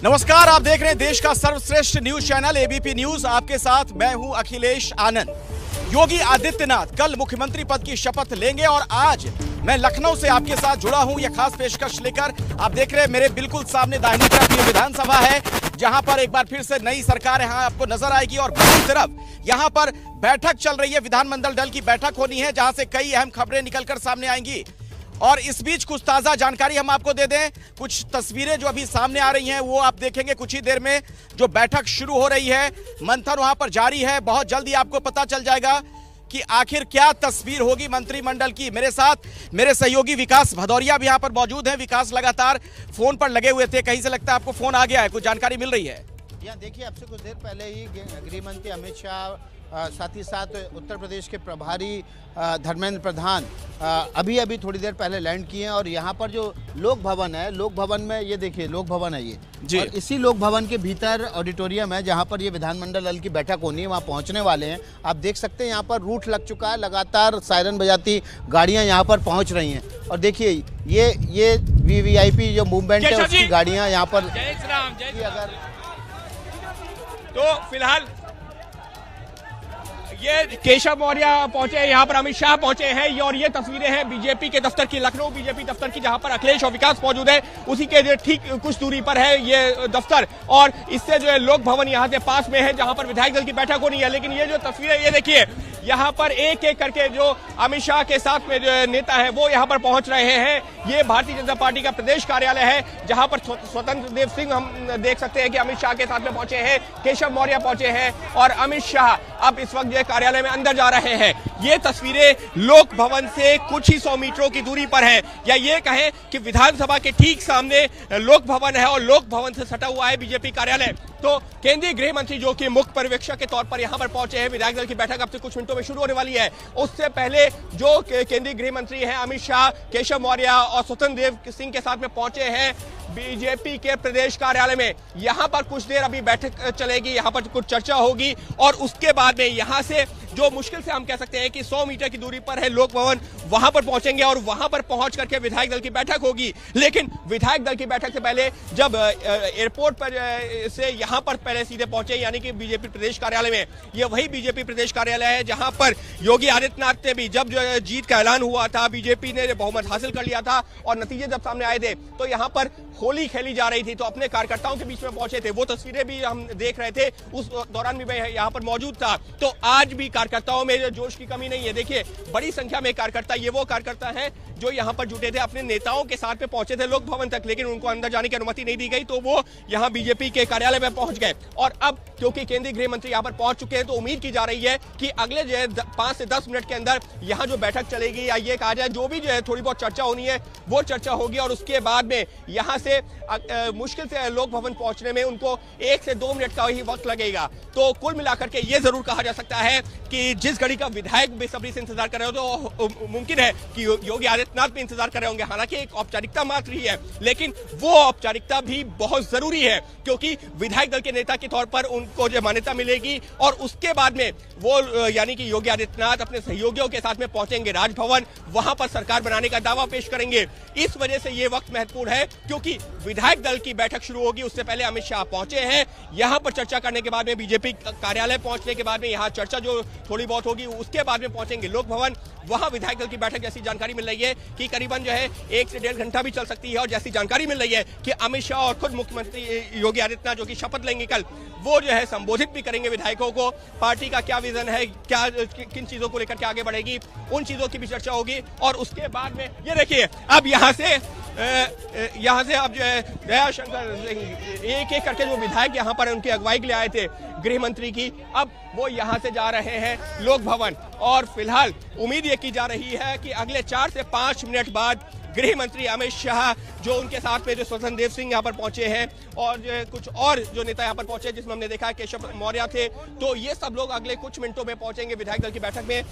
नमस्कार, आप देख रहे हैं देश का सर्वश्रेष्ठ न्यूज चैनल एबीपी न्यूज। आपके साथ मैं हूं अखिलेश आनंद। योगी आदित्यनाथ कल मुख्यमंत्री पद की शपथ लेंगे और आज मैं लखनऊ से आपके साथ जुड़ा हूं यह खास पेशकश लेकर। आप देख रहे हैं मेरे बिल्कुल सामने दाहिनी तरफ ये विधानसभा है, जहां पर एक बार फिर से नई सरकार यहां आपको नजर आएगी और बाईं तरफ यहां पर बैठक चल रही है। विधानमंडल दल की बैठक होनी है, जहां से कई अहम खबरें निकलकर सामने आएंगी। और इस बीच कुछ ताजा जानकारी हम आपको दे दें। कुछ तस्वीरें जो अभी सामने आ रही हैं वो आप देखेंगे कुछ ही देर में। जो बैठक शुरू हो रही है, मंथन वहां पर जारी है। बहुत जल्दी आपको पता चल जाएगा कि आखिर क्या तस्वीर होगी मंत्रिमंडल की। मेरे साथ मेरे सहयोगी विकास भदौरिया भी यहां पर मौजूद हैं। विकास लगातार फोन पर लगे हुए थे, कहीं से लगता है आपको फोन आ गया है, कुछ जानकारी मिल रही है? यहाँ देखिए, आपसे कुछ देर पहले ही गृह मंत्री अमित शाह, साथ ही साथ उत्तर प्रदेश के प्रभारी धर्मेंद्र प्रधान अभी थोड़ी देर पहले लैंड किए हैं। और यहाँ पर जो लोक भवन है, लोक भवन में ये देखिए, लोक भवन है ये जी। और इसी लोक भवन के भीतर ऑडिटोरियम है, जहाँ पर ये विधानमंडल दल की बैठक होनी है, वहाँ पहुँचने वाले हैं। आप देख सकते हैं यहाँ पर रूट लग चुका है, लगातार सायरन बजाती गाड़ियाँ यहाँ पर पहुँच रही हैं। और देखिए ये वीवीआईपी जो मूवमेंट है उसकी गाड़ियाँ यहाँ पर। अगर तो फिलहाल ये केशव मौर्य पहुंचे, यहाँ पर अमित शाह पहुंचे हैं। और ये तस्वीरें हैं बीजेपी के दफ्तर की, लखनऊ बीजेपी दफ्तर की, जहां पर अखिलेश और विकास मौजूद है। उसी के ठीक कुछ दूरी पर है ये दफ्तर। और इससे जो है लोक भवन यहाँ से पास में है, जहां पर विधायक दल की बैठक होनी है। लेकिन ये जो तस्वीरें ये देखिए, यहाँ पर एक एक करके जो अमित शाह के साथ में जो नेता है वो यहाँ पर पहुंच रहे हैं। ये भारतीय जनता पार्टी का प्रदेश कार्यालय है, जहां पर स्वतंत्र देव सिंह हम देख सकते हैं कि अमित शाह के साथ में पहुंचे हैं, केशव मौर्य पहुंचे हैं और अमित शाह अब इस वक्त जो कार्यालय में अंदर जा रहे हैं। ये तस्वीरें लोक भवन से कुछ ही 100 मीटरों की दूरी पर है, या ये कहें कि विधानसभा के ठीक सामने लोक भवन है और लोक भवन से सटा हुआ है बीजेपी कार्यालय। तो केंद्रीय गृह मंत्री जो कि मुख्य पर्यवेक्षक के तौर पर यहां पर पहुंचे हैं, विधायक दल की बैठक अब से कुछ मिनटों में शुरू होने वाली है। उससे पहले जो केंद्रीय गृह मंत्री हैं अमित शाह, केशव मौर्य और स्वतंत्र देव सिंह के साथ में पहुंचे हैं बीजेपी के प्रदेश कार्यालय में। यहां पर कुछ देर अभी बैठक चलेगी, यहां पर कुछ चर्चा होगी और उसके बाद में यहां से जो मुश्किल से हम कह सकते हैं कि 100 मीटर की दूरी पर है लोक भवन, वहां पर पहुंचेंगे और वहां पर पहुंच करके विधायक दल की बैठक होगी। लेकिन विधायक दल की बैठक से पहले जब एयरपोर्ट पर से यहां पर पहले सीधे पहुंचे, यानी कि बीजेपी प्रदेश कार्यालय में, ये वही बीजेपी प्रदेश कार्यालय है जहां पर योगी आदित्यनाथ ने भी जब जो जीत का ऐलान हुआ था, बीजेपी ने बहुमत हासिल कर लिया था और नतीजे जब सामने आए थे तो यहां पर होली खेली जा रही थी, तो अपने कार्यकर्ताओं के बीच में पहुंचे थे। वो तस्वीरें भी हम देख रहे थे, उस दौरान भी मैं यहाँ पर मौजूद था। तो आज भी कार्यकर्ताओं में जोश की कमी नहीं है। देखिए, बड़ी संख्या में कार्यकर्ता, ये वो कार्यकर्ता हैं जो यहाँ पर जुटे थे, अपने नेताओं के साथ में पहुंचे थे लोक भवन तक, लेकिन उनको अंदर जाने की अनुमति नहीं दी गई, तो वो यहाँ बीजेपी के कार्यालय में पहुंच गए। और अब क्योंकि केंद्रीय गृह मंत्री यहाँ पर पहुंच चुके हैं, तो उम्मीद की जा रही है कि अगले जो है 5 से 10 मिनट के अंदर यहाँ जो बैठक चलेगी, या ये कहा जाए जो भी जो है थोड़ी बहुत चर्चा होनी है वो चर्चा होगी। और उसके बाद में यहाँ से मुश्किल से लोक भवन पहुंचने में उनको 1 से 2 मिनट का ही वक्त लगेगा। तो कुल मिलाकर के ये जरूर कहा जा सकता है कि जिस घड़ी का विधायक बेसब्री से इंतजार कर रहे हो, तो मुमकिन है कि योगी आदित्यनाथ भी इंतजार कर रहे होंगे। हालांकि एक औपचारिकता मात्र ही है, लेकिन वो औपचारिकता भी बहुत जरूरी है, क्योंकि विधायक दल के नेता के तौर पर उनको जो मान्यता मिलेगी और उसके बाद में वो यानी कि योगी आदित्यनाथ अपने सहयोगियों के साथ में पहुंचेंगे राजभवन, वहां पर सरकार बनाने का दावा पेश करेंगे। इस वजह से ये वक्त महत्वपूर्ण है, क्योंकि विधायक दल की बैठक शुरू होगी, उससे पहले अमित शाह पहुंचे हैं। यहां पर चर्चा करने के बाद में बीजेपी कार्यालय पहुंचने के बाद में यहां चर्चा जो थोड़ी बहुत होगी, उसके बाद में पहुंचेंगे लोक भवन, वहां विधायक दल की बैठक। जैसी जानकारी मिल रही है कि करीबन जो है 1 से 1.5 घंटा भी चल सकती है। और जैसी जानकारी मिल रही है कि अमित शाह और खुद मुख्यमंत्री योगी आदित्यनाथ जो कि शपथ लेंगे कल, वो जो है संबोधित भी करेंगे विधायकों को। पार्टी का क्या विजन है, क्या किन चीजों को लेकर के आगे बढ़ेगी, उन चीजों की भी चर्चा होगी। और उसके बाद में ये देखिए, अब यहाँ से अब जो है दयाशंकर सिंह एक एक करके जो विधायक यहाँ पर उनकी अगुवाई के लिए आए थे गृह मंत्री की, अब वो यहाँ से जा रहे हैं लोक भवन। और फिलहाल उम्मीद ये की जा रही है कि अगले 4 से 5 मिनट बाद गृह मंत्री अमित शाह, जो उनके साथ में जो स्वतंत्र देव सिंह यहाँ पर पहुंचे हैं और जो कुछ और जो नेता यहाँ पर पहुंचे, जिसमें हमने देखा है केशव मौर्य थे, तो ये सब लोग अगले कुछ मिनटों में पहुंचेंगे विधायक दल की बैठक में।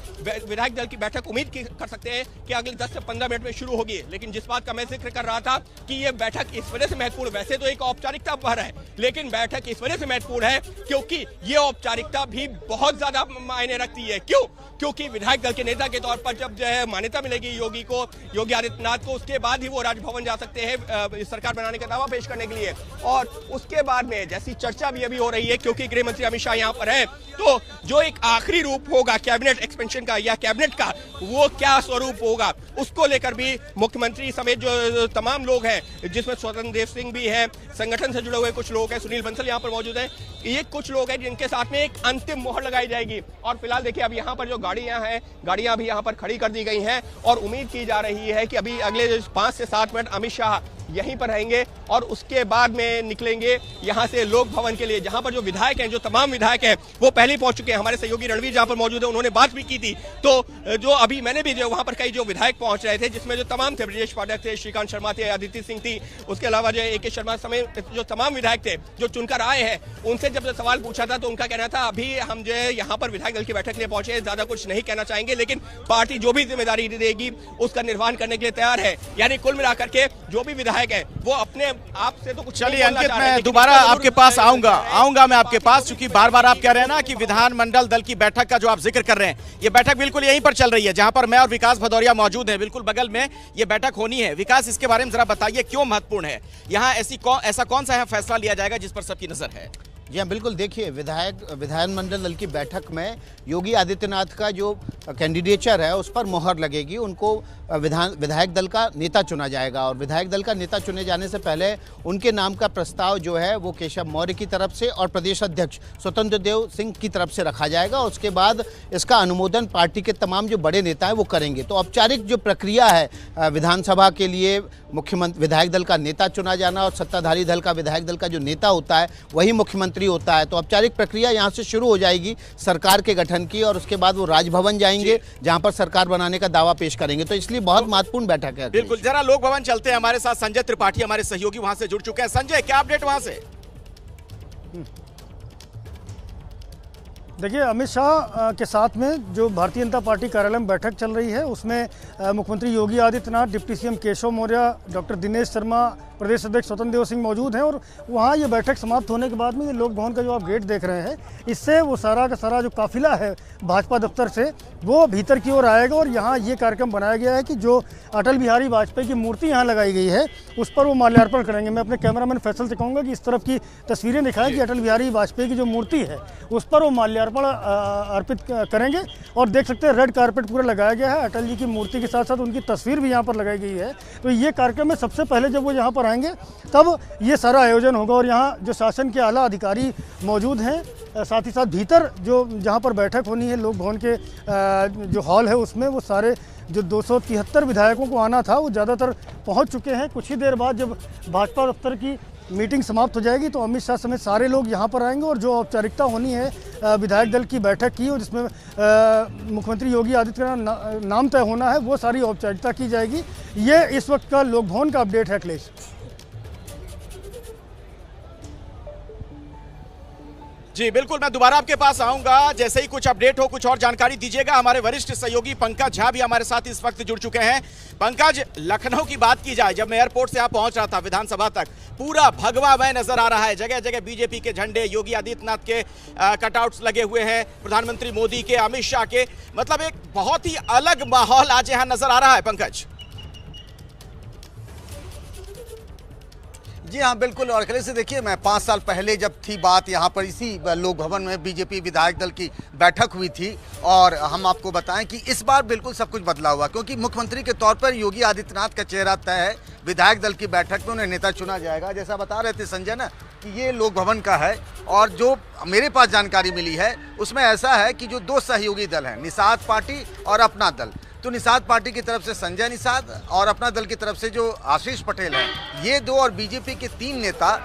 विधायक दल की बैठक उम्मीद कर सकते हैं कि अगले 10 से 15 मिनट में शुरू होगी। लेकिन जिस बात का मैं जिक्र कर रहा था कि ये बैठक इस वजह से महत्वपूर्ण, वैसे तो एक औपचारिकता भर है, लेकिन बैठक इस वजह से महत्वपूर्ण है क्योंकि ये औपचारिकता भी बहुत ज्यादा मायने रखती है। क्योंकि विधायक दल के नेता के तौर पर जब जो है मान्यता मिलेगी योगी आदित्यनाथ को, को, उसके बाद ही वो राजभवन जा सकते हैं सरकार बनाने का दावा पेश करने के लिए। और उसके बाद में जैसी चर्चा भी अभी हो रही है, क्योंकि गृह मंत्री अमित शाह यहाँ पर है, तो जो एक आखिरी रूप होगा कैबिनेट एक्सपेंशन का या कैबिनेट का, वो क्या स्वरूप होगा उसको लेकर भी मुख्यमंत्री समेत जो तमाम लोग हैं, जिसमें स्वतंत्र देव सिंह भी है, संगठन से जुड़े हुए कुछ लोग हैं, सुनील बंसल यहाँ पर मौजूद हैं, ये कुछ लोग हैं जिनके साथ में एक अंतिम मोहर लगाई जाएगी। और फिलहाल देखिए अब यहाँ पर जो गाड़ियां हैं, गाड़ियां भी यहाँ पर खड़ी कर दी गई हैं और उम्मीद की जा रही है कि अभी अगले 5 से 7 मिनट अमित शाह यहीं पर रहेंगे और उसके बाद में निकलेंगे यहाँ से लोक भवन के लिए, जहाँ पर जो विधायक हैं, जो तमाम विधायक हैं, वो पहले ही पहुंच चुके हैं। हमारे सहयोगी रणवीर जहाँ पर मौजूद है, उन्होंने बात भी की थी। तो जो अभी मैंने भी जो वहाँ पर कई जो विधायक पहुंच रहे थे, जिसमें जो तमाम थे, ब्रजेश पाठक थे, श्रीकांत शर्मा थे, अदिति सिंह थी, उसके अलावा जो AK शर्मा समेत जो तमाम विधायक थे जो चुनकर आए हैं, उनसे जब सवाल पूछा था तो उनका कहना था अभी हम जो है यहाँ पर विधायक दल की बैठक लिए पहुंचे, ज्यादा कुछ नहीं कहना चाहेंगे, लेकिन पार्टी जो भी जिम्मेदारी देगी उसका निर्वहन करने के लिए तैयार है। यानी कुल मिलाकर के जो भी विधायक है वो अपने आपसे तो कुछ। चलिए अंकित, मैं दोबारा आपके पास आऊंगा मैं आपके पास, क्योंकि बार बार आप कह रहे हैं ना कि विधानमंडल दल की बैठक का जो आप जिक्र कर रहे हैं, ये बैठक बिल्कुल यहीं पर चल रही है जहां पर मैं और विकास भदौरिया मौजूद हैं, बिल्कुल बगल में ये बैठक होनी है। विकास, इसके बारे में जरा बताइए क्यों महत्वपूर्ण है यहाँ, ऐसा कौन सा फैसला लिया जाएगा जिस पर सबकी नजर है? जी हाँ, बिल्कुल। देखिए, विधानमंडल दल की बैठक में योगी आदित्यनाथ का जो कैंडिडेचर है उस पर मोहर लगेगी, उनको विधायक दल का नेता चुना जाएगा और विधायक दल का नेता चुने जाने से पहले उनके नाम का प्रस्ताव जो है वो केशव मौर्य की तरफ से और प्रदेश अध्यक्ष स्वतंत्र देव सिंह की तरफ से रखा जाएगा। उसके बाद इसका अनुमोदन पार्टी के तमाम जो बड़े नेता हैं वो करेंगे। तो औपचारिक जो प्रक्रिया है विधानसभा के लिए मुख्यमंत्री विधायक दल का नेता चुना जाना और सत्ताधारी दल का विधायक दल का जो नेता होता है वही मुख्यमंत्री होता है। तो औपचारिक प्रक्रिया यहाँ से शुरू हो जाएगी सरकार के गठन की और उसके बाद वो राजभवन जाएंगे जहाँ पर सरकार बनाने का दावा पेश करेंगे। तो इसलिए बहुत महत्वपूर्ण बैठक है। बिल्कुल, जरा लोक भवन चलते हैं, हमारे साथ संजय त्रिपाठी हमारे सहयोगी वहां से जुड़ चुके हैं। संजय, क्या अपडेट वहां से? देखिए, अमित शाह के साथ में जो भारतीय जनता पार्टी कार्यालय में बैठक चल रही है उसमें मुख्यमंत्री Yogi Adityanath, deputy CM Keshav Maurya, doctor Dinesh Sharma, प्रदेश अध्यक्ष स्वतंत्र देव सिंह मौजूद हैं। और वहाँ ये बैठक समाप्त होने के बाद में ये लोक भवन का जो आप गेट देख रहे हैं, इससे वो सारा का सारा जो काफिला है भाजपा दफ्तर से वो भीतर की ओर आएगा। और यहाँ ये कार्यक्रम बनाया गया है कि जो अटल बिहारी वाजपेयी की मूर्ति यहाँ लगाई गई है उस पर वो माल्यार्पण करेंगे। मैं अपने कैमरामैन फैसल से कहूँगा कि इस तरफ की तस्वीरें दिखाएं कि अटल बिहारी वाजपेयी की जो मूर्ति है उस पर वो माल्यार्पण अर्पित करेंगे। और देख सकते हैं रेड कारपेट पूरा लगाया गया है, अटल जी की मूर्ति के साथ साथ उनकी तस्वीर भी यहाँ पर लगाई गई है। तो ये कार्यक्रम में सबसे पहले जब वो यहाँ पर आएंगे तब ये सारा आयोजन होगा। और यहाँ जो शासन के आला अधिकारी मौजूद हैं, साथ ही साथ भीतर जो जहाँ पर बैठक होनी है लोक भवन के जो हॉल है उसमें वो सारे जो 273 विधायकों को आना था वो ज़्यादातर पहुँच चुके हैं। कुछ ही देर बाद जब भाजपा दफ्तर की मीटिंग समाप्त हो जाएगी तो अमित शाह समेत सारे लोग यहाँ पर आएंगे और जो औपचारिकता होनी है विधायक दल की बैठक की और जिसमें मुख्यमंत्री योगी आदित्यनाथ नाम तय होना है वो सारी औपचारिकता की जाएगी। ये इस वक्त का लोक भवन का अपडेट है। अखिलेश, जी बिल्कुल, मैं दोबारा आपके पास आऊंगा जैसे ही कुछ अपडेट हो, कुछ और जानकारी दीजिएगा। हमारे वरिष्ठ सहयोगी पंकज झा भी हमारे साथ इस वक्त जुड़ चुके हैं। पंकज, लखनऊ की बात की जाए, जब मैं एयरपोर्ट से यहां पहुंच रहा था विधानसभा तक, पूरा भगवा मय नजर आ रहा है, जगह जगह बीजेपी के झंडे, योगी आदित्यनाथ के कटआउट्स लगे हुए हैं, प्रधानमंत्री मोदी के, अमित शाह के, मतलब एक बहुत ही अलग माहौल आज यहां नजर आ रहा है। पंकज जी हाँ, बिल्कुल। और अखिलेश से देखिए, मैं 5 साल पहले जब थी बात यहाँ पर इसी लोक भवन में बीजेपी विधायक दल की बैठक हुई थी और हम आपको बताएं कि इस बार बिल्कुल सब कुछ बदला हुआ, क्योंकि मुख्यमंत्री के तौर पर योगी आदित्यनाथ का चेहरा तय है। विधायक दल की बैठक में उन्हें नेता चुना जाएगा। जैसा बता रहे थे संजय ना कि ये लोक भवन का है और जो मेरे पास जानकारी मिली है उसमें ऐसा है कि जो 2 सहयोगी दल हैं, निषाद पार्टी और अपना दल, तो निषाद पार्टी की तरफ से संजय निषाद और अपना दल की तरफ से जो आशीष पटेल हैं, ये 2 और बीजेपी के 3 नेता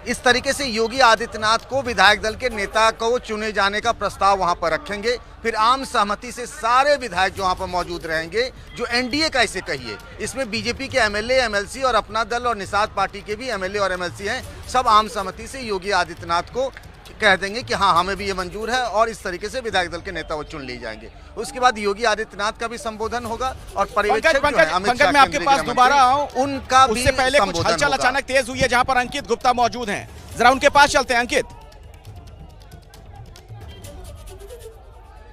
इस तरीके से योगी आदित्यनाथ को विधायक दल के नेता को चुने जाने का प्रस्ताव वहां पर रखेंगे। फिर आम सहमति से सारे विधायक जो वहां पर मौजूद रहेंगे, जो एनडीए का इसे कहिए, इसमें बीजेपी के एमएलए, एमएलसी और अपना दल और निषाद पार्टी के भी एमएलए और एमएलसी हैं, सब आम सहमति से योगी आदित्यनाथ को कह देंगे कि हाँ, हमें भी ये मंजूर है और इस तरीके से विधायक दल के नेता वो चुन लिए जाएंगे। उसके बाद योगी आदित्यनाथ का भी संबोधन होगा और पर्यवेक्षक जो है अमित शाह, मैं आपके पास दोबारा आऊं, उनका भी उससे पहले कुछ हलचल अचानक तेज हुई है जहां पर अंकित गुप्ता मौजूद हैं, जरा उनके पास चलते हैं। अंकित,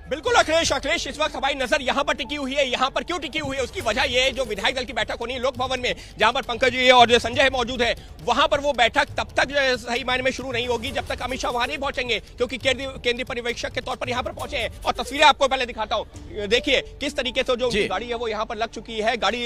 बिल्कुल अखिलेश इस वक्त हमारी नजर यहाँ पर टिकी हुई है। यहाँ पर क्यों टिकी हुई है उसकी वजह ये है, जो विधायक दल की बैठक होनी है लोक भवन में, जहाँ पर पंकज जी और जो संजय मौजूद है, वहां पर वो बैठक तब तक जो है सही मायने में शुरू नहीं होगी जब तक अमित शाह वहां नहीं पहुंचेंगे, क्योंकि केंद्रीय पर्यवेक्षक के तौर पर यहाँ पर पहुंचे हैं। और तस्वीरें आपको पहले दिखाता हूँ, देखिए किस तरीके से जो गाड़ी है वो यहाँ पर लग चुकी है, गाड़ी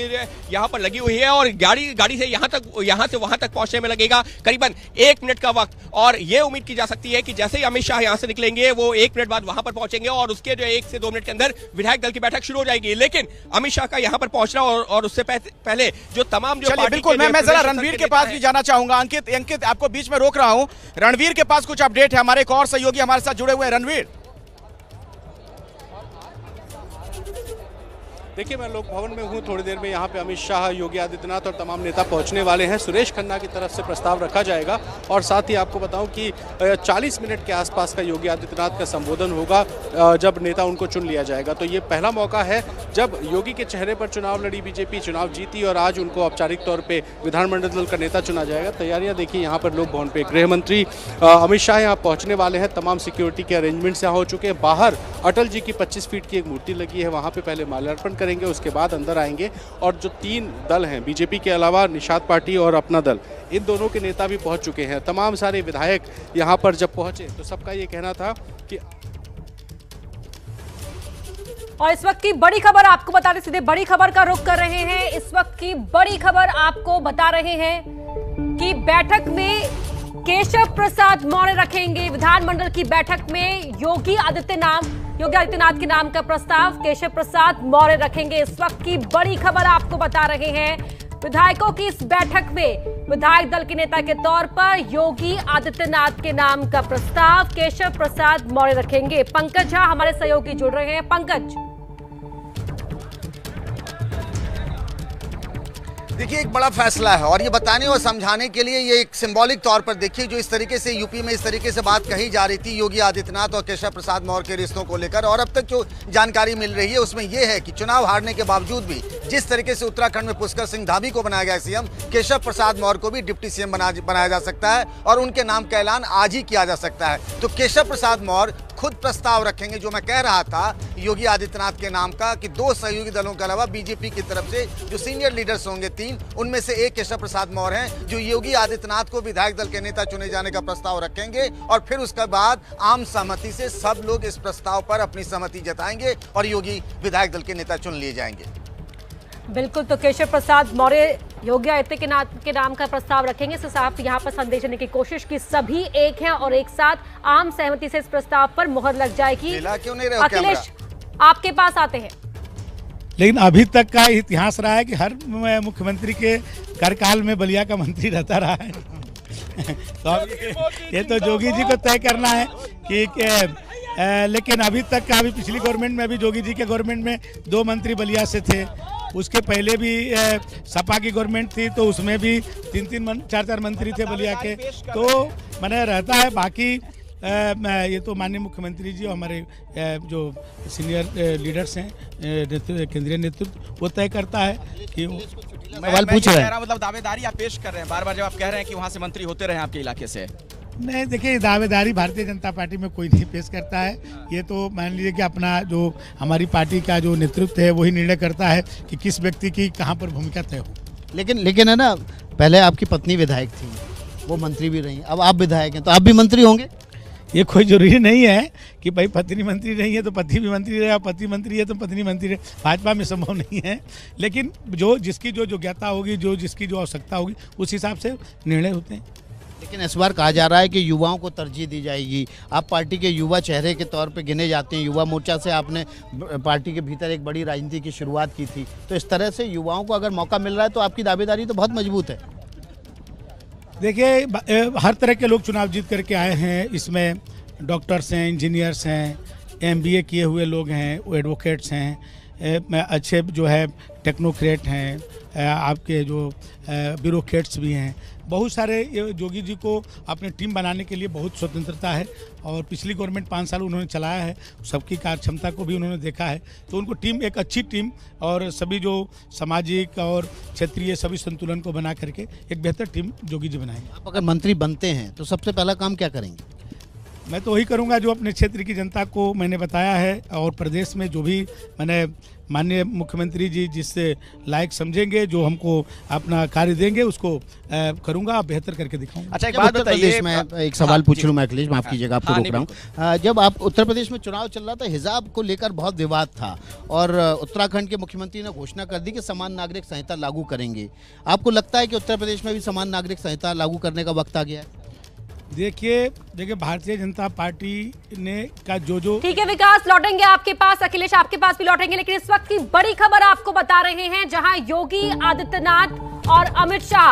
यहाँ पर लगी हुई है और गाड़ी से यहाँ से वहां तक पहुंचने में लगेगा करीबन 1 मिनट का वक्त। और ये उम्मीद की जा सकती है कि जैसे ही अमित शाह यहाँ से निकलेंगे वो 1 मिनट बाद वहां पर पहुंचेंगे और उसके जो 1 से 2 मिनट के अंदर विधायक दल की बैठक शुरू हो जाएगी। लेकिन अमित शाह का यहाँ पर पहुंचना और उससे पहले जो तमाम जो बिल्कुल मैं जरा रणवीर के पास भी जाना चाहूंगा। अंकित आपको बीच में रोक रहा हूं, रणवीर के पास कुछ अपडेट है, हमारे एक और सहयोगी हमारे साथ जुड़े हुए हैं। रणवीर, देखिए मैं लोक भवन में हूँ, थोड़ी देर में यहाँ पे अमित शाह, योगी आदित्यनाथ और तमाम नेता पहुँचने वाले हैं। सुरेश खन्ना की तरफ से प्रस्ताव रखा जाएगा और साथ ही आपको बताऊं कि 40 मिनट के आसपास का योगी आदित्यनाथ का संबोधन होगा जब नेता उनको चुन लिया जाएगा। तो ये पहला मौका है जब योगी के चेहरे पर चुनाव लड़ी बीजेपी, चुनाव जीती और आज उनको औपचारिक तौर पर विधानमंडल दल का नेता चुना जाएगा। तैयारियाँ देखिए यहाँ पर लोक भवन पर। गृह मंत्री अमित शाह यहाँ पहुँचने वाले हैं, तमाम सिक्योरिटी के अरेंजमेंट्स यहाँ हो चुके हैं। बाहर अटल जी की 25 फीट की एक मूर्ति लगी है, वहाँ पर पहले माल्यार्पण करेंगे, उसके बाद अंदर आएंगे। और जो 3 दल हैं, बीजेपी के अलावा निषाद पार्टी और अपना दल, इन दोनों के नेता भी पहुंच चुके हैं। तमाम सारे विधायक यहां पर जब पहुंचे तो सबका ये कहना था कि और इस वक्त की बड़ी खबर आपको बता रहे, सीधे बड़ी खबर का रुख कर रहे हैं। इस वक्त की बड़ी खबर आपको बता रहे हैं कि बैठक में केशव प्रसाद मौर्य रखेंगे। विधानमंडल की बैठक में योगी आदित्यनाथ के नाम का प्रस्ताव केशव प्रसाद मौर्य रखेंगे। इस वक्त की बड़ी खबर आपको बता रहे हैं, विधायकों की इस बैठक में विधायक दल के नेता के तौर पर योगी आदित्यनाथ के नाम का प्रस्ताव केशव प्रसाद मौर्य रखेंगे। पंकज झा हमारे सहयोगी जुड़ रहे हैं। पंकज, देखिए एक बड़ा फैसला है और ये बताने और समझाने के लिए ये एक सिंबॉलिक तौर पर देखिए, जो इस तरीके से यूपी में इस तरीके से बात कही जा रही थी योगी आदित्यनाथ और केशव प्रसाद मौर्य के रिश्तों को लेकर, और अब तक जो जानकारी मिल रही है उसमें यह है कि चुनाव हारने के बावजूद भी जिस तरीके से उत्तराखंड में पुष्कर सिंह धामी को बनाया गया सीएम, केशव प्रसाद मौर्य को भी डिप्टी सीएम बनाया जा सकता है और उनके नाम का ऐलान आज ही किया जा सकता है। तो केशव प्रसाद मौर्य खुद प्रस्ताव रखेंगे, जो मैं कह रहा था योगी आदित्यनाथ के नाम का, कि 2 सहयोगी दलों के अलावा बीजेपी की तरफ से जो सीनियर लीडर्स होंगे 3, उनमें से एक केशव प्रसाद मौर्य हैं जो योगी आदित्यनाथ को विधायक दल के नेता चुने जाने का प्रस्ताव रखेंगे। और फिर उसके बाद आम सहमति से सब लोग इस प्रस्ताव पर अपनी सहमति जताएंगे और योगी विधायक दल के नेता चुन लिए जाएंगे। बिल्कुल, तो केशव प्रसाद मौर्य योगी आदित्यनाथ के नाम का प्रस्ताव रखेंगे। इस साफ यहाँ पर संदेश देने की कोशिश की सभी एक हैं और एक साथ आम सहमति से इस प्रस्ताव पर मुहर लग जाएगी। क्यों नहीं रहे हो अखिलेश, आपके पास आते हैं। लेकिन अभी तक का इतिहास रहा है कि हर मुख्यमंत्री के कार्यकाल में बलिया का मंत्री रहता रहा है। तो ये तो जोगी जी को तय करना है कि लेकिन अभी तक का, अभी पिछली गवर्नमेंट में, अभी जोगी जी के गवर्नमेंट में 2 मंत्री बलिया से थे। उसके पहले भी सपा की गवर्नमेंट थी तो उसमें भी 3-3 4-4 मंत्री थे बलिया के। तो मैंने रहता है, बाकी ये तो माननीय मुख्यमंत्री जी और हमारे जो सीनियर लीडर्स हैं, केंद्रीय नेतृत्व, वो तय करता है कि सवाल पूछ रहे हैं। मतलब दावेदारी आप पेश कर रहे हैं बार-बार, जब आप कह रहे हैं कि वहां से मंत्री होते रहे आपके इलाके से। नहीं, देखिए दावेदारी भारतीय जनता पार्टी में कोई नहीं पेश करता है। ये तो मान लीजिए कि अपना जो हमारी पार्टी का जो नेतृत्व है वही निर्णय करता है कि किस व्यक्ति की कहाँ पर भूमिका तय हो। लेकिन है ना, पहले आपकी पत्नी विधायक थी, वो मंत्री भी रही, अब आप विधायक हैं तो आप भी मंत्री होंगे। ये कोई जरूरी नहीं है कि भाई पत्नी मंत्री नहीं है तो पति भी मंत्री रहे, पति मंत्री है तो पत्नी मंत्री रहे। भाजपा में संभव नहीं है, लेकिन जो जिसकी जो योग्यता होगी, जो जिसकी जो आवश्यकता होगी, उस हिसाब से निर्णय होते हैं। लेकिन इस बार कहा जा रहा है कि युवाओं को तरजीह दी जाएगी। आप पार्टी के युवा चेहरे के तौर पे गिने जाते हैं, युवा मोर्चा से आपने पार्टी के भीतर एक बड़ी राजनीति की शुरुआत की थी, तो इस तरह से युवाओं को अगर मौका मिल रहा है तो आपकी दावेदारी तो बहुत मजबूत है। देखिए, हर तरह के लोग चुनाव जीत करके आए हैं। इसमें डॉक्टर्स हैं, इंजीनियर्स हैं, MBA किए हुए लोग हैं, एडवोकेट्स हैं, अच्छे जो है टेक्नोक्रेट हैं, आपके जो ब्यूरोक्रेट्स भी हैं। बहुत सारे जोगी जी को अपने टीम बनाने के लिए बहुत स्वतंत्रता है और पिछली गवर्नमेंट 5 साल उन्होंने चलाया है, सबकी कार्य क्षमता को भी उन्होंने देखा है। तो उनको टीम, एक अच्छी टीम और सभी जो सामाजिक और क्षेत्रीय सभी संतुलन को बना करके एक बेहतर टीम जोगी जी बनाएंगे। आप अगर मंत्री बनते हैं तो सबसे पहला काम क्या करेंगे? मैं तो वही करूंगा जो अपने क्षेत्र की जनता को मैंने बताया है, और प्रदेश में जो भी मैंने माननीय मुख्यमंत्री जी जिससे लायक समझेंगे, जो हमको अपना कार्य देंगे, उसको करूंगा, बेहतर करके दिखाऊंगा। अच्छा, एक बात बताइए, मैं एक सवाल पूछ लूं, मैं अखिलेश, माफ कीजिएगा, आपको रोक रहा हूं। जब आप उत्तर प्रदेश में चुनाव चल रहा था, हिजाब को लेकर बहुत विवाद था और उत्तराखंड के मुख्यमंत्री ने घोषणा कर दी कि समान नागरिक संहिता लागू करेंगे। आपको लगता है कि उत्तर प्रदेश में भी समान नागरिक संहिता लागू करने का वक्त आ गया है? देखिए भारतीय जनता पार्टी ने का जो ठीक है विकास, लौटेंगे आपके पास, अखिलेश आपके पास भी लौटेंगे, लेकिन इस वक्त की बड़ी खबर आपको बता रहे हैं, जहां योगी आदित्यनाथ और अमित शाह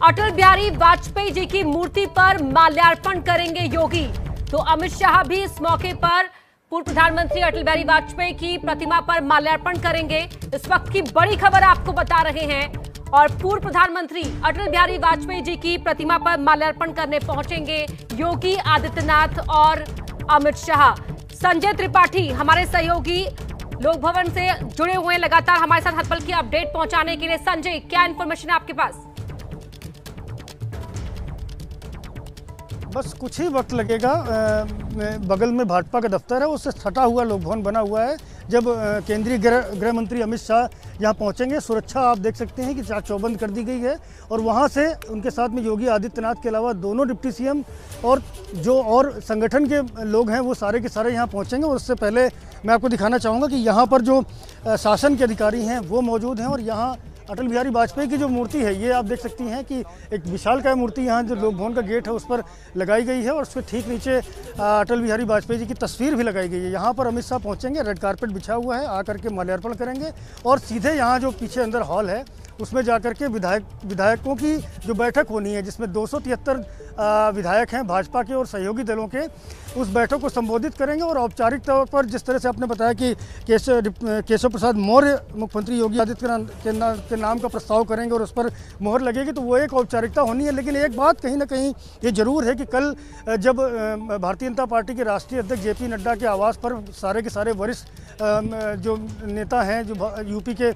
अटल बिहारी वाजपेयी जी की मूर्ति पर माल्यार्पण करेंगे योगी। तो अमित शाह भी इस मौके पर पूर्व प्रधानमंत्री अटल बिहारी वाजपेयी की प्रतिमा पर माल्यार्पण करेंगे। इस वक्त की बड़ी खबर आपको बता रहे हैं, और पूर्व प्रधानमंत्री अटल बिहारी वाजपेयी जी की प्रतिमा पर माल्यार्पण करने पहुंचेंगे योगी आदित्यनाथ और अमित शाह। संजय त्रिपाठी हमारे सहयोगी लोक भवन से जुड़े हुए हैं लगातार हमारे साथ हर पल की अपडेट पहुंचाने के लिए। संजय, क्या इंफॉर्मेशन है आपके पास? बस कुछ ही वक्त लगेगा। बगल में भाजपा का दफ्तर है, उससे सटा हुआ लोक भवन बना हुआ है। जब केंद्रीय गृह मंत्री अमित शाह यहाँ पहुँचेंगे, सुरक्षा आप देख सकते हैं कि चाक चौबंद कर दी गई है, और वहाँ से उनके साथ में योगी आदित्यनाथ के अलावा दोनों डिप्टी सीएम और जो और संगठन के लोग हैं वो सारे के सारे यहाँ पहुँचेंगे। और उससे पहले मैं आपको दिखाना चाहूँगा कि यहाँ पर जो शासन के अधिकारी हैं वो मौजूद हैं, और यहाँ अटल बिहारी वाजपेयी की जो मूर्ति है, ये आप देख सकती हैं कि एक विशालकाय मूर्ति यहाँ जो लोक भवन का गेट है उस पर लगाई गई है, और उसके ठीक नीचे अटल बिहारी वाजपेयी जी की तस्वीर भी लगाई गई है। यहाँ पर अमित शाह पहुँचेंगे, रेड कारपेट बिछा हुआ है, आकर के माल्यार्पण करेंगे, और सीधे यहाँ जो पीछे अंदर हॉल है उसमें जाकर के विधायकों की जो बैठक होनी है, जिसमें 273 विधायक हैं भाजपा के और सहयोगी दलों के, उस बैठक को संबोधित करेंगे। और औपचारिक तौर पर जिस तरह से आपने बताया कि केशव प्रसाद मौर्य मुख्यमंत्री योगी आदित्यनाथ के नाम का प्रस्ताव करेंगे और उस पर मोहर लगेगी, तो वो एक औपचारिकता होनी है। लेकिन एक बात कहीं ना कहीं ये जरूर है कि कल जब भारतीय जनता पार्टी के राष्ट्रीय अध्यक्ष जेपी नड्डा के आवास पर सारे के सारे वरिष्ठ जो नेता हैं, जो यूपी के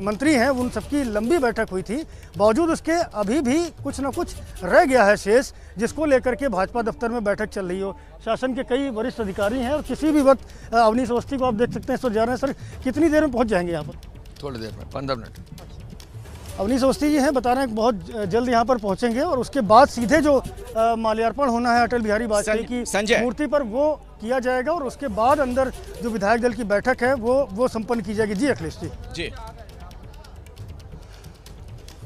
मंत्री हैं, उन सबकी लंबी बैठक हुई थी, बावजूद उसके अभी भी कुछ ना कुछ रह गया है शेष, जिसको लेकर के भाजपा दफ्तर में बैठक चल रही हो। शासन के कई वरिष्ठ अधिकारी हैं और किसी भी वक्त अवनीश अवस्थी को आप देख सकते हैं, सर जा रहे हैं। सर कितनी देर में पहुंच जाएंगे यहाँ पर? थोड़ी देर में, 15 मिनट। अवनीश अवस्थी जी हैं, बता रहे हैं बहुत जल्द यहाँ पर पहुंचेंगे, और उसके बाद सीधे जो माल्यार्पण होना है अटल बिहारी वाजपेयी की मूर्ति पर वो किया जाएगा, और उसके बाद अंदर जो विधायक दल की बैठक है वो संपन्न की जाएगी। जी अखिलेश जी।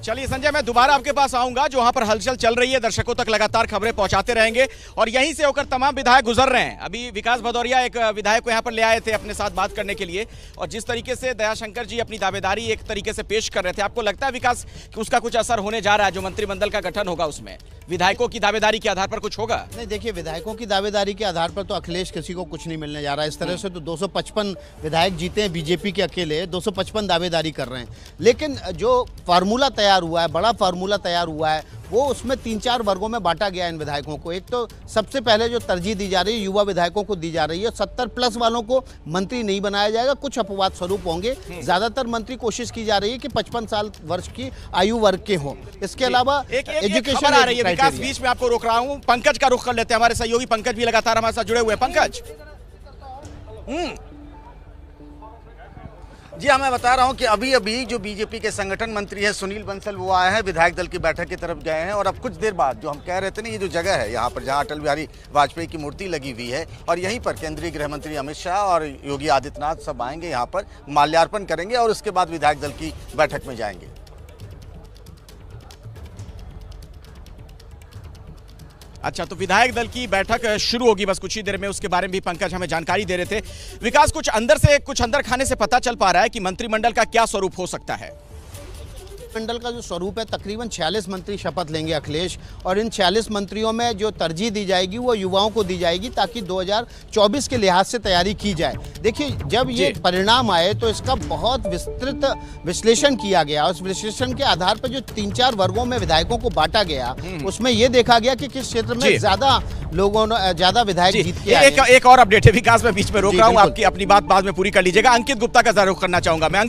चलिए संजय, मैं दोबारा आपके पास आऊंगा, जो वहां पर हलचल चल रही है, दर्शकों तक लगातार खबरें पहुंचाते रहेंगे, और यहीं से होकर तमाम विधायक गुजर रहे हैं। अभी विकास भदौरिया एक विधायक को यहां पर ले आए थे अपने साथ बात करने के लिए, और जिस तरीके से दयाशंकर जी अपनी दावेदारी एक तरीके से पेश कर रहे थे, आपको लगता है विकास कि उसका कुछ असर होने जा रहा है? जो मंत्रिमंडल का गठन होगा उसमें विधायकों की दावेदारी के आधार पर कुछ होगा? नहीं, देखिए, विधायकों की दावेदारी के आधार पर तो अखिलेश किसी को कुछ नहीं मिलने जा रहा है। इस तरह से तो 255 विधायक जीते हैं बीजेपी के अकेले, 255 दावेदारी कर रहे हैं। लेकिन जो फार्मूला तैयार हुआ है, बड़ा फार्मूला तैयार हुआ है, वो उसमें 3-4 वर्गों में बांटा गया इन विधायकों को। एक तो सबसे पहले जो तरजीह दी जा रही है युवा विधायकों को दी जा रही है। 70+ वालों को मंत्री नहीं बनाया जाएगा, कुछ अपवाद स्वरूप होंगे। ज्यादातर मंत्री कोशिश की जा रही है कि 55 साल वर्ष की आयु वर्ग के हों। इसके अलावा एजुकेशन आ रही है। विकास, बीच में आपको रोक रहा हूं, पंकज का रुख कर लेते हैं, हमारे सहयोगी पंकज भी लगातार हमारे साथ जुड़े हुए हैं। पंकज जी हाँ, मैं बता रहा हूँ कि अभी जो बीजेपी के संगठन मंत्री है सुनील बंसल, वो आए हैं, विधायक दल की बैठक की तरफ गए हैं, और अब कुछ देर बाद जो हम कह रहे थे ना, ये जो जगह है यहाँ पर जहाँ अटल बिहारी वाजपेयी की मूर्ति लगी हुई है, और यहीं पर केंद्रीय गृह मंत्री अमित शाह और योगी आदित्यनाथ सब आएंगे, यहाँ पर माल्यार्पण करेंगे, और उसके बाद विधायक दल की बैठक में जाएंगे। अच्छा, तो विधायक दल की बैठक शुरू होगी बस कुछ ही देर में, उसके बारे में भी पंकज हमें जानकारी दे रहे थे। विकास, कुछ अंदर खाने से पता चल पा रहा है कि मंत्रिमंडल का क्या स्वरूप हो सकता है? मंडल का जो स्वरूप है, तकरीबन 46 मंत्री शपथ लेंगे अखिलेश, और इन 46 मंत्रियों में जो तरजीह दी जाएगी वो युवाओं को दी जाएगी, ताकि 2024 के लिहाज से तैयारी की जाए। देखिए, जब ये परिणाम आए तो इसका बहुत विस्तृत विश्लेषण किया गया, उस विश्लेषण के आधार पर जो 3-4 वर्गों में विधायकों को बांटा गया, उसमें ये देखा गया कि किस क्षेत्र में ज्यादा लोगों ने ज्यादा विधायक जीत के आए। एक और अपडेट है विकास, मैं बीच में रोक रहा हूँ, आपकी अपनी बात बाद में पूरी कर लीजिएगा। अंकित गुप्ता का जरूर करना चाहूंगा मैं।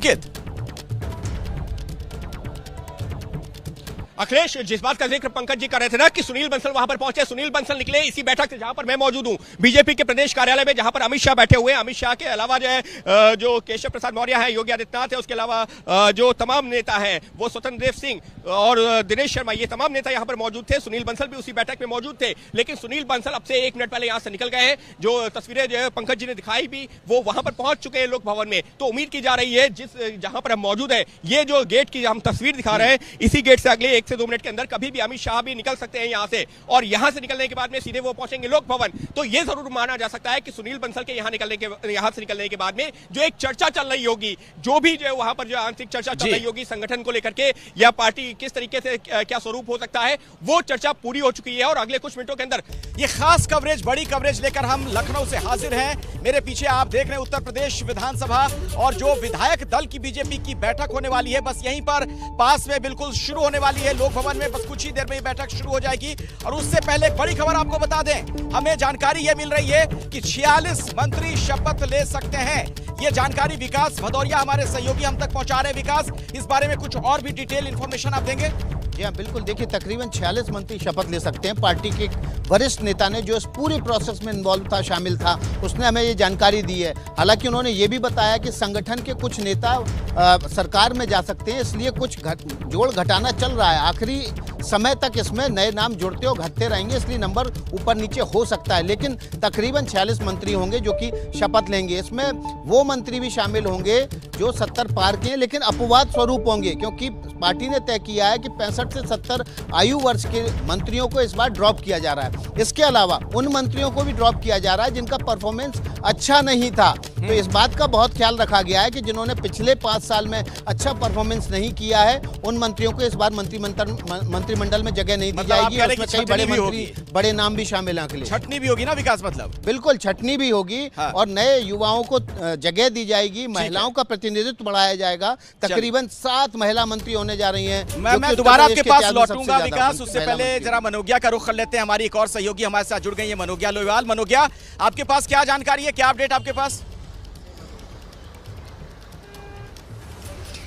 अखिलेश, जिस बात का जिक्र पंकज जी कर रहे थे ना कि सुनील बंसल वहां पर पहुंचे, सुनील बंसल निकले इसी बैठक से जहां पर मैं मौजूद हूं, बीजेपी के प्रदेश कार्यालय में, जहां पर अमित शाह बैठे हुए हैं। अमित शाह के अलावा जो केशव प्रसाद मौर्य है, योगी आदित्यनाथ है, उसके अलावा जो तमाम नेता है वो स्वतंत्र देव सिंह और दिनेश शर्मा, ये तमाम नेता यहां पर मौजूद थे। सुनील बंसल भी उसी बैठक में मौजूद थे, लेकिन सुनील बंसल अब से 1 मिनट पहले यहां से निकल गए हैं। जो तस्वीरें जो पंकज जी ने दिखाई भी, वो वहां पर पहुंच चुके हैं लोक भवन में। तो उम्मीद की जा रही है जहां पर हम मौजूद है, ये जो गेट की हम तस्वीर दिखा रहे हैं, इसी गेट से अगले 1 से 2 मिनट के अंदर कभी भी अमित शाह भी निकल सकते हैं यहां से, और यहां से निकलने के बाद में सीधे वो पहुंचेंगे लोक भवन। तो ये जरूर माना जा सकता है कि सुनील बंसल के यहां से निकलने के बाद में जो एक चर्चा चल रही होगी, जो भी जो वहां पर जो आंतरिक चर्चा चल रही होगी संगठन को लेकर के, या पार्टी किस तरीके से क्या स्वरूप हो सकता है, वो चर्चा पूरी हो चुकी है। और अगले कुछ मिनटों के अंदर ये खास कवरेज, बड़ी कवरेज लेकर हम लखनऊ से हाजिर हैं। मेरे पीछे आप देख रहे हैं उत्तर प्रदेश विधानसभा और जो विधायक दल की बीजेपी की बैठक होने वाली है, बस यहीं पर पास में बिल्कुल शुरू होने वाली है लोक भवन में। बस कुछ ही देर में ये बैठक शुरू हो जाएगी। और उससे पहले एक बड़ी खबर आपको बता दें, हमें जानकारी ये मिल रही है कि 46 मंत्री शपथ ले सकते हैं। ये जानकारी विकास भदौरिया हमारे सहयोगी हम तक पहुंचा रहे हैं। विकास, इस बारे में कुछ और भी डिटेल इंफॉर्मेशन आप देंगे? जी हाँ, बिल्कुल। देखिए, तकरीबन 46 मंत्री शपथ ले सकते हैं। पार्टी के वरिष्ठ नेता ने जो इस पूरे प्रोसेस में इन्वॉल्व था, शामिल था, उसने हमें ये जानकारी दी है। हालांकि उन्होंने ये भी बताया कि संगठन के कुछ नेता सरकार में जा सकते हैं, इसलिए कुछ जोड़ घटाना चल रहा है। आखिरी समय तक इसमें नए नाम जुड़ते और घटते रहेंगे, इसलिए नंबर ऊपर नीचे हो सकता है। लेकिन तकरीबन 46 मंत्री होंगे जो कि शपथ लेंगे। इसमें वो मंत्री भी शामिल होंगे जो 70 पार के हैं, लेकिन अपवाद स्वरूप होंगे, क्योंकि पार्टी ने तय किया है कि 65 से 70 आयु वर्ष के मंत्रियों को इस बार ड्रॉप किया जा रहा है। इसके अलावा उन मंत्रियों को भी ड्रॉप किया जा रहा है जिनका परफॉर्मेंस अच्छा नहीं था। तो इस बात का बहुत ख्याल रखा गया है कि जिन्होंने पिछले 5 साल में अच्छा परफॉर्मेंस नहीं किया है, उन मंत्रियों को इस बार मंत्रिमंडल में जगह नहीं दी जाएगी। उसमें कई बड़े मंत्री, बड़े नाम भी शामिल हैं। अखिलेश, छटनी भी होगी ना विकास? मतलब बिल्कुल छटनी भी होगी। हाँ। और नए युवाओं को जगह दी जाएगी, महिलाओं का प्रतिनिधित्व बढ़ाया जाएगा। तकरीबन 7 महिला मंत्री होने जा रही हैं। मैं दोबारा आपके पास लौटूंगा विकास, उससे पहले जरा मनोगिया का रुख कर लेते हैं। हमारी एक और सहयोगी हमारे साथ जुड़ गई है, मनोगिया लोहियाल। मनोगिया, आपके पास क्या जानकारी है, क्या अपडेट आपके पास?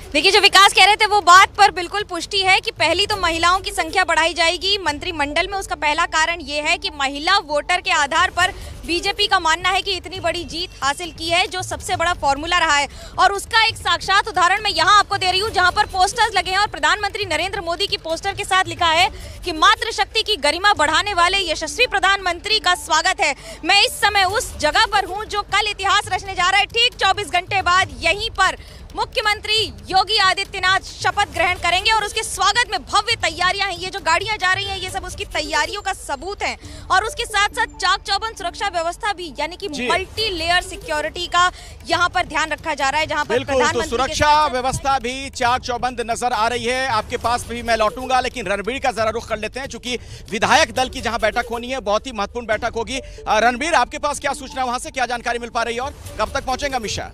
देखिए, जो विकास कह रहे थे वो बात पर बिल्कुल पुष्टि है कि पहली तो महिलाओं की संख्या बढ़ाई जाएगी मंत्रिमंडल में। उसका पहला कारण ये है कि महिला वोटर के आधार पर बीजेपी का मानना है कि इतनी बड़ी जीत हासिल की है, जो सबसे बड़ा फॉर्मूला रहा है। और उसका एक साक्षात उदाहरण मैं यहाँ आपको दे रही हूँ, जहाँ पर पोस्टर्स लगे हैं और प्रधानमंत्री नरेंद्र मोदी की पोस्टर के साथ लिखा है कि मातृशक्ति की गरिमा बढ़ाने वाले यशस्वी प्रधानमंत्री का स्वागत है। मैं इस समय उस जगह पर हूँ जो कल इतिहास रचने जा रहा है। ठीक 24 घंटे बाद यहीं पर मुख्यमंत्री योगी आदित्यनाथ शपथ ग्रहण करेंगे और उसके स्वागत में भव्य तैयारियां हैं। ये जो गाड़ियां जा रही हैं, ये सब उसकी तैयारियों का सबूत है। और उसके साथ साथ चाक चौबंद सुरक्षा व्यवस्था भी, यानी कि मल्टी लेयर सिक्योरिटी का यहाँ पर ध्यान रखा जा रहा है। जहाँ पर प्रधानमंत्री, तो सुरक्षा व्यवस्था भी चाक चौबंद नजर आ रही है। आपके पास भी मैं लौटूंगा, लेकिन रणबीर का जरा रुख कर लेते हैं, चूंकि विधायक दल की जहां बैठक होनी है, बहुत ही महत्वपूर्ण बैठक होगी। रणबीर, आपके पास क्या सूचना, वहां से क्या जानकारी मिल पा रही है और कब तक पहुंचेंगे अमित शाह?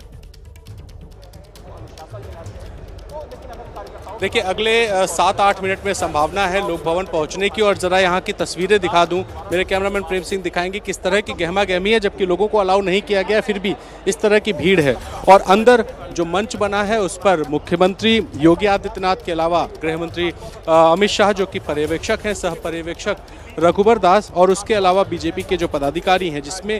देखिए, अगले 7-8 मिनट में संभावना है लोक भवन पहुंचने की। और जरा यहाँ की तस्वीरें दिखा दूं, मेरे कैमरामैन प्रेम सिंह दिखाएंगे किस तरह की गहमा गहमी है, जबकि लोगों को अलाउ नहीं किया गया, फिर भी इस तरह की भीड़ है। और अंदर जो मंच बना है उस पर मुख्यमंत्री योगी आदित्यनाथ के अलावा गृह मंत्री अमित शाह, जो कि पर्यवेक्षक हैं, सह पर्यवेक्षक रघुबर दास, और उसके अलावा बीजेपी के जो पदाधिकारी हैं, जिसमें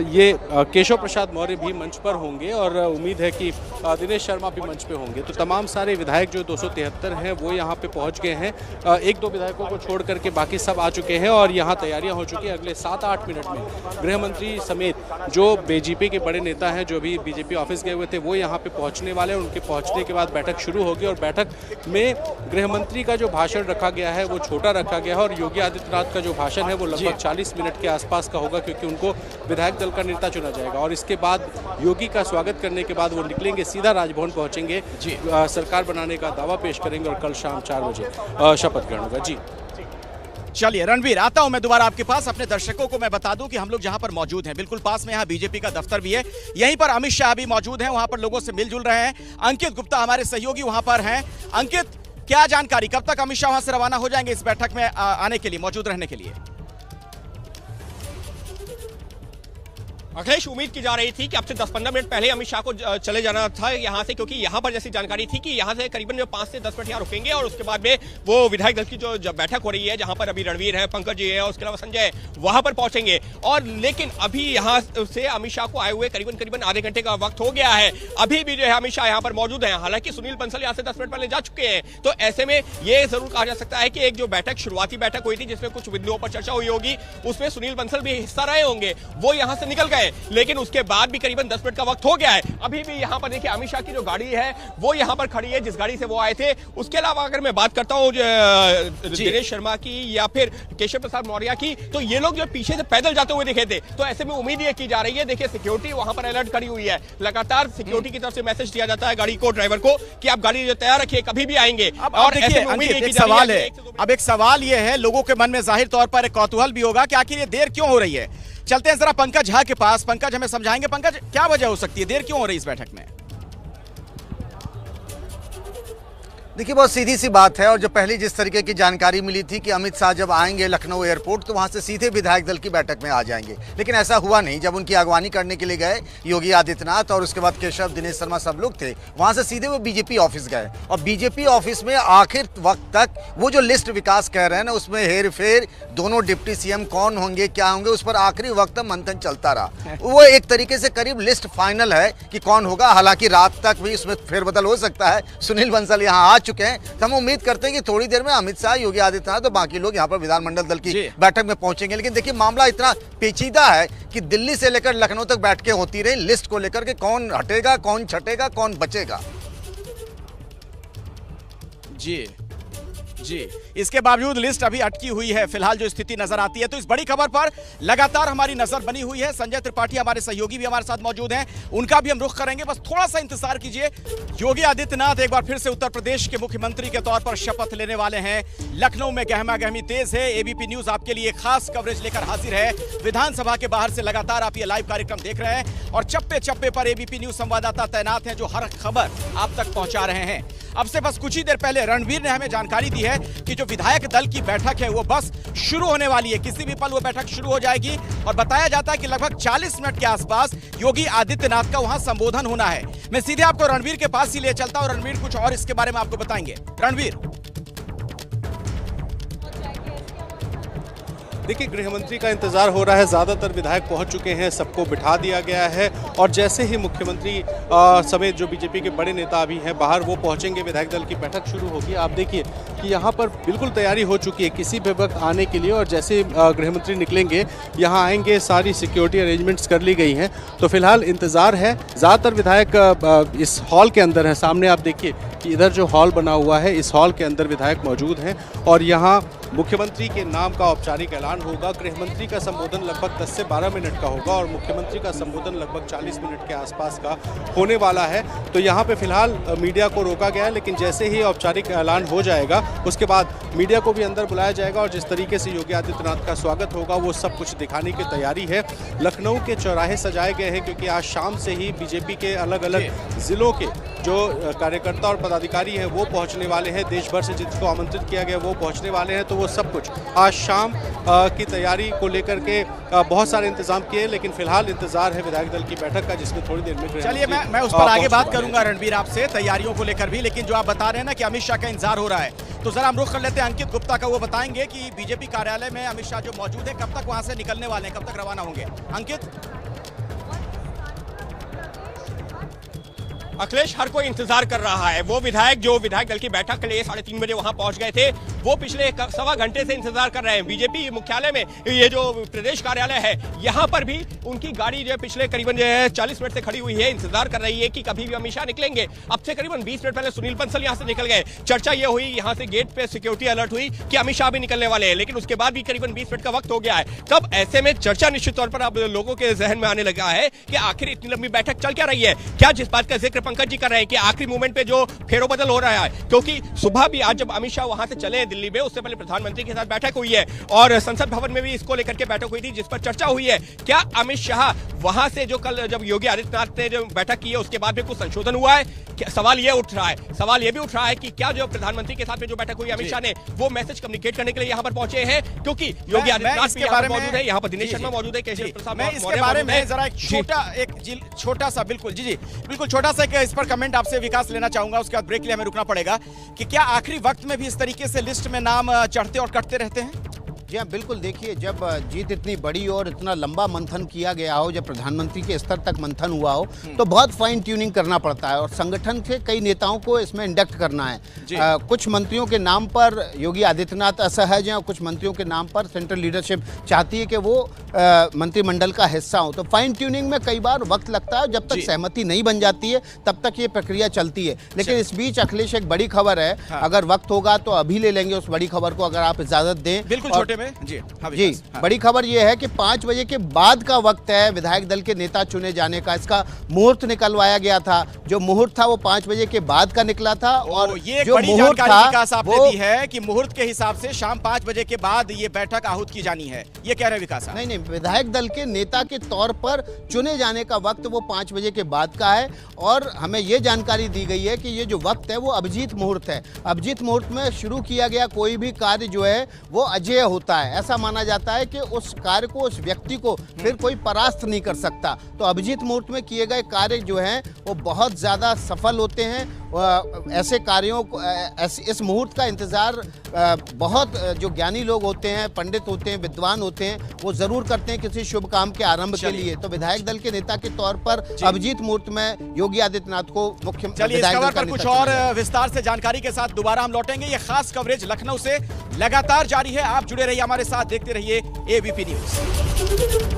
ये केशव प्रसाद मौर्य भी मंच पर होंगे, और उम्मीद है कि दिनेश शर्मा भी मंच पे होंगे। तो तमाम सारे विधायक जो 273 हैं वो यहाँ पे पहुँच गए हैं। 1-2 विधायकों को छोड़ करके बाकी सब आ चुके हैं और यहाँ तैयारियाँ हो चुकी हैं। अगले 7-8 मिनट में गृह मंत्री समेत जो बीजेपी के बड़े नेता हैं, जो भी बीजेपी ऑफिस गए हुए थे, वो यहाँ पे पहुँचने वाले हैं। उनके पहुँचने के बाद बैठक शुरू होगी और बैठक में गृह मंत्री का जो भाषण रखा गया है वो छोटा रखा गया है, और योगी आदित्यनाथ का जो भाषण है वो लगभग 40 मिनट के आसपास का होगा, क्योंकि उनको विधायक दल का नेता चुना जाएगा। और इसके बाद योगी का स्वागत करने के बाद वो निकलेंगे, सीधा राजभवन पहुंचेंगे, सरकार बनाने का दावा पेश करेंगे और कल शाम 4 बजे शपथ ग्रहण होगा। जी चलिए रणबीर, आता हूं मैं दोबारा आपके पास। अपने दर्शकों को मैं बता दूं कि हम लोग जहां पर मौजूद हैं, बिल्कुल पास में यहां बीजेपी का दफ्तर भी है, यहीं पर अमित शाह भी मौजूद हैं, वहां पर लोगों से मिलजुल रहे हैं। अंकित गुप्ता हमारे सहयोगी वहां पर हैं। अंकित, क्या जानकारी, कब तक अमित शाह वहां से रवाना हो जाएंगे इस बैठक में आने के लिए, मौजूद रहने के लिए? अखिलेश, उम्मीद की जा रही थी कि अब से 10-15 मिनट पहले अमित शाह को चले जाना था यहाँ से, क्योंकि यहाँ पर जैसी जानकारी थी कि यहाँ से करीबन 5 से 10 मिनट यहाँ रुकेंगे और उसके बाद में वो विधायक दल की जो बैठक हो रही है, जहाँ पर अभी रणवीर है, पंकज जी है और उसके अलावा संजय, वहां पर पहुंचेंगे। और लेकिन अभी यहाँ से अमित शाह को आए हुए करीबन आधे घंटे का वक्त हो गया है, अभी भी जो है अमित शाह यहाँ पर मौजूद है। हालांकि सुनील बंसल यहाँ से 10 मिनट पहले जा चुके हैं, तो ऐसे में ये जरूर कहा जा सकता है कि एक जो बैठक, शुरुआती बैठक हुई थी जिसमें कुछ बिंदुओं पर चर्चा हुई होगी, उसमें सुनील बंसल भी हिस्सा रहे होंगे, वो यहाँ से निकल गए। लेकिन उसके बाद भी करीबन 10 मिनट का वक्त हो गया है, अभी भी यहाँ पर देखिए अमित शाह की जो गाड़ी है वो यहाँ पर खड़ी है, जिस गाड़ी से वो आए थे। उसके अलावा अगर मैं बात करता हूँ दिनेश शर्मा की या फिर केशव प्रसाद मौर्य की, तो ये लोग जो पीछे से पैदल जाते हुए दिखे थे, तो ऐसे में उम्मीद ये की जा रही है, देखिए सिक्योरिटी वहां पर अलर्ट खड़ी हुई है, लगातार सिक्योरिटी की तरफ से मैसेज दिया जाता है गाड़ी को, ड्राइवर को, कि आप गाड़ी तैयार रखिए, कभी भी आएंगे। और एक सवाल है, अब एक सवाल ये है, लोगों के मन में जाहिर तौर पर एक कौतूहल भी होगा कि आखिर ये देर क्यों हो रही है। चलते हैं जरा पंकज झा के पास। पंकज हमें समझाएंगे, पंकज क्या वजह हो सकती है, देर क्यों हो रही है इस बैठक में? देखिए, बहुत सीधी सी बात है। और जो पहले जिस तरीके की जानकारी मिली थी कि अमित शाह जब आएंगे लखनऊ एयरपोर्ट तो वहां से सीधे विधायक दल की बैठक में आ जाएंगे, लेकिन ऐसा हुआ नहीं। जब उनकी अगवानी करने के लिए गए योगी आदित्यनाथ और उसके बाद केशव, दिनेश शर्मा सब लोग थे, वहां से सीधे वो बीजेपी ऑफिस गए। और बीजेपी ऑफिस में आखिर वक्त तक वो जो लिस्ट विकास कह रहे हैं ना, उसमें हेर फेर, दोनों डिप्टी सीएम कौन होंगे, क्या होंगे, उस पर आखिरी वक्त तक मंथन चलता रहा। वो एक तरीके से करीब लिस्ट फाइनल है कि कौन होगा। हालांकि रात तक भी उसमें फेरबदल हो सकता है। सुनील बंसल यहाँ आ चुके हैं, तो हम उम्मीद करते हैं कि थोड़ी देर में अमित शाह, योगी आदित्यनाथ तो बाकी लोग यहाँ पर विधानमंडल दल की बैठक में पहुंचेंगे। लेकिन देखिए, मामला इतना पेचीदा है कि दिल्ली से लेकर लखनऊ तक बैठकें होती रही लिस्ट को लेकर के, कौन हटेगा, कौन छटेगा, कौन बचेगा। जी जी, इसके बावजूद लिस्ट अभी अटकी हुई है, फिलहाल जो स्थिति नजर आती है। तो इस बड़ी खबर पर लगातार हमारी नजर बनी हुई है। संजय त्रिपाठी हमारे सहयोगी भी हमारे साथ मौजूद हैं, उनका भी हम रुख करेंगे, बस थोड़ा सा इंतजार कीजिए। योगी आदित्यनाथ एक बार फिर से उत्तर प्रदेश के मुख्यमंत्री के तौर पर शपथ लेने वाले हैं। लखनऊ में गहमा गहमी तेज है। एबीपी न्यूज आपके लिए खास कवरेज लेकर हाजिर है। विधानसभा के बाहर से लगातार आप ये लाइव कार्यक्रम देख रहे हैं और चप्पे चप्पे पर एबीपी न्यूज संवाददाता तैनात हैं जो हर खबर आप तक पहुंचा रहे हैं। अब से बस कुछ ही देर पहले रणवीर ने हमें जानकारी दी है कि जो विधायक दल की बैठक है वो बस शुरू होने वाली है, किसी भी पल वो बैठक शुरू हो जाएगी। और बताया जाता है कि लगभग 40 मिनट के आसपास योगी आदित्यनाथ का वहां संबोधन होना है। मैं सीधे आपको रणवीर के पास ही ले चलता हूं, रणवीर कुछ और इसके बारे में आपको बताएंगे। रणवीर, देखिए, गृह मंत्री का इंतजार हो रहा है, ज़्यादातर विधायक पहुंच चुके हैं, सबको बिठा दिया गया है और जैसे ही मुख्यमंत्री समेत जो बीजेपी के बड़े नेता अभी हैं बाहर, वो पहुंचेंगे, विधायक दल की बैठक शुरू होगी। आप देखिए कि यहाँ पर बिल्कुल तैयारी हो चुकी है किसी भी वक्त आने के लिए। और जैसे गृह मंत्री निकलेंगे, यहाँ आएंगे, सारी सिक्योरिटी अरेंजमेंट्स कर ली गई हैं। तो फिलहाल इंतज़ार है। ज़्यादातर विधायक इस हॉल के अंदर है। सामने आप देखिए कि इधर जो हॉल बना हुआ है, इस हॉल के अंदर विधायक मौजूद हैं और यहाँ मुख्यमंत्री के नाम का औपचारिक ऐलान होगा। गृह मंत्री का संबोधन लगभग 10 से 12 मिनट का होगा और मुख्यमंत्री का संबोधन लगभग 40 मिनट के आसपास का होने वाला है। तो यहाँ पे फिलहाल मीडिया को रोका गया है, लेकिन जैसे ही औपचारिक ऐलान हो जाएगा उसके बाद मीडिया को भी अंदर बुलाया जाएगा और जिस तरीके से योगी आदित्यनाथ का स्वागत होगा वो सब कुछ दिखाने की तैयारी है। लखनऊ के चौराहे सजाए गए हैं क्योंकि आज शाम से ही बीजेपी के अलग अलग जिलों के जो कार्यकर्ता और पदाधिकारी हैं वो पहुंचने वाले हैं। देश भर से जिसको आमंत्रित किया गया वो पहुंचने वाले हैं। तो वो सब कुछ आज शाम की तैयारी को लेकर के बहुत सारे इंतजाम किए, लेकिन फिलहाल इंतजार है विधायक दल की बैठक का जिसमें थोड़ी देर में चलिए मैं उस पर आगे बात करूंगा रणवीर आपसे, तैयारियों को लेकर भी। लेकिन जो आप बता रहे हैं ना कि अमित शाह का इंतजार हो रहा है, तो जरा हम रुख कर लेते हैं अंकित गुप्ता का। वो बताएंगे कि बीजेपी कार्यालय में अमित शाह जो मौजूद है कब तक वहां से निकलने वाले हैं, कब तक रवाना होंगे। अंकित। अखिलेश, हर कोई इंतजार कर रहा है। वो विधायक जो विधायक दल की बैठक के लिए 3:30 बजे वहां पहुंच गए थे, वो पिछले सवा घंटे से इंतजार कर रहे हैं। बीजेपी मुख्यालय में ये जो प्रदेश कार्यालय है, यहां पर भी उनकी गाड़ी जो है पिछले करीबन 40 मिनट से खड़ी हुई है, इंतजार कर रही है कि कभी भी अमित शाह निकलेंगे। अब से करीबन 20 मिनट पहले सुनील बंसल यहां से निकल गए। चर्चा ये हुई, यहां से गेट पे सिक्योरिटी अलर्ट हुई कि अमित शाह भी निकलने वाले हैं, लेकिन उसके बाद भी करीबन 20 मिनट का वक्त हो गया है। तब ऐसे में चर्चा निश्चित तौर पर अब लोगों के जहन में आने लगा है कि आखिर इतनी लंबी बैठक चल क्या रही है। क्या जिस बात का जिक्र पंकज जी कर रहे हैं कि आखिरी मोमेंट पे जो फेरोबदल हो रहा है, क्योंकि सुबह भी आज जब अमित शाह वहां से चले दिल्ली में, उससे पहले प्रधानमंत्री के साथ बैठक हुई है और संसद भवन में भी इसको लेकर के बैठक हुई थी, जिस पर चर्चा हुई है। क्या अमित शाह वहां से जो कल जब योगी आदित्यनाथ ने जो बैठक की है उसके बाद में कुछ संशोधन हुआ है? सवाल ये उठ रहा है। सवाल ये भी उठ रहा है कि क्या जो प्रधानमंत्री के साथ में जो बैठक हुई अमित शाह ने वो मैसेज कम्युनिकेट करने के लिए यहाँ पर पहुंचे हैं, क्योंकि योगी आदित्यनाथ भी यहाँ पर मौजूद है, यहाँ पर दिनेश शर्मा मौजूद है, केशव प्रसाद मैं इसके बारे में जरा एक छोटा सा बिल्कुल छोटा सा इस पर कमेंट आपसे विकास लेना चाहूंगा, उसके बाद ब्रेक के लिए हमें रुकना पड़ेगा कि क्या आखिरी वक्त में भी इस तरीके से लिस्ट में नाम चढ़ते और कटते रहते हैं? जी हाँ, बिल्कुल। देखिए, जब जीत इतनी बड़ी और इतना लंबा मंथन किया गया हो, जब प्रधानमंत्री के स्तर तक मंथन हुआ हो, तो बहुत फाइन ट्यूनिंग करना पड़ता है और संगठन के कई नेताओं को इसमें इंडक्ट करना है। कुछ मंत्रियों के नाम पर योगी आदित्यनाथ असहज हैं और कुछ मंत्रियों के नाम पर सेंट्रल लीडरशिप चाहती है कि वो मंत्रिमंडल का हिस्सा हो। तो फाइन ट्यूनिंग में कई बार वक्त लगता है, जब तक सहमति नहीं बन जाती है तब तक ये प्रक्रिया चलती है। लेकिन इस बीच अखिलेश, एक बड़ी खबर है, अगर वक्त होगा तो अभी ले लेंगे उस बड़ी खबर को, अगर आप इजाजत दें। बिल्कुल छोटे में जी बड़ी खबर यह है कि 5 बजे के बाद का वक्त है विधायक दल के नेता चुने जाने का। इसका मुहूर्त निकलवाया गया था, जो मुहूर्त था वो 5 बजे के बाद का निकला था। और ये जो बड़ी मुहूर्त जानकारी विकास था आपने दी है कि मुहूर्त के हिसाब से शाम 5 बजे के बाद ये बैठक आहूत की जानी है, ये कह रहे विकास? नहीं, विधायक दल के नेता के तौर पर चुने जाने का वक्त वो 5 बजे के बाद का है। और हमें ये जानकारी दी गई है कि ये जो वक्त है वो अभिजीत मुहूर्त है। अभिजीत मुहूर्त में शुरू किया गया कोई भी कार्य जो है वो अजेय होता है। ऐसा माना जाता है कि उस कार्य को, उस व्यक्ति को फिर कोई परास्त नहीं कर सकता। तो अभिजीत मुहूर्त में किए गए कार्य जो हैं वो बहुत ज़्यादा सफल होते हैं। ऐसे कार्यों को, इस मुहूर्त का इंतज़ार बहुत जो ज्ञानी लोग होते हैं, पंडित होते हैं, विद्वान होते हैं, वो ज़रूर करते हैं किसी शुभ काम के आरंभ के लिए। तो विधायक दल के नेता के तौर पर अभिजीत मुहूर्त में योगी आदित्यनाथ को मुख्य विधायक दल का कुछ और विस्तार से जानकारी के साथ दोबारा हम लौटेंगे। ये खास कवरेज लखनऊ से लगातार जारी है, आप जुड़े रहिए हमारे साथ, देखते रहिए एबीपी न्यूज।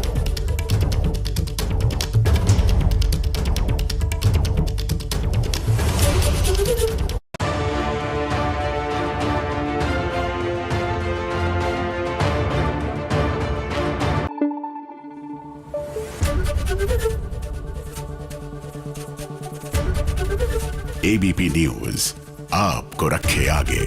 एबीपी न्यूज आपको रखे आगे।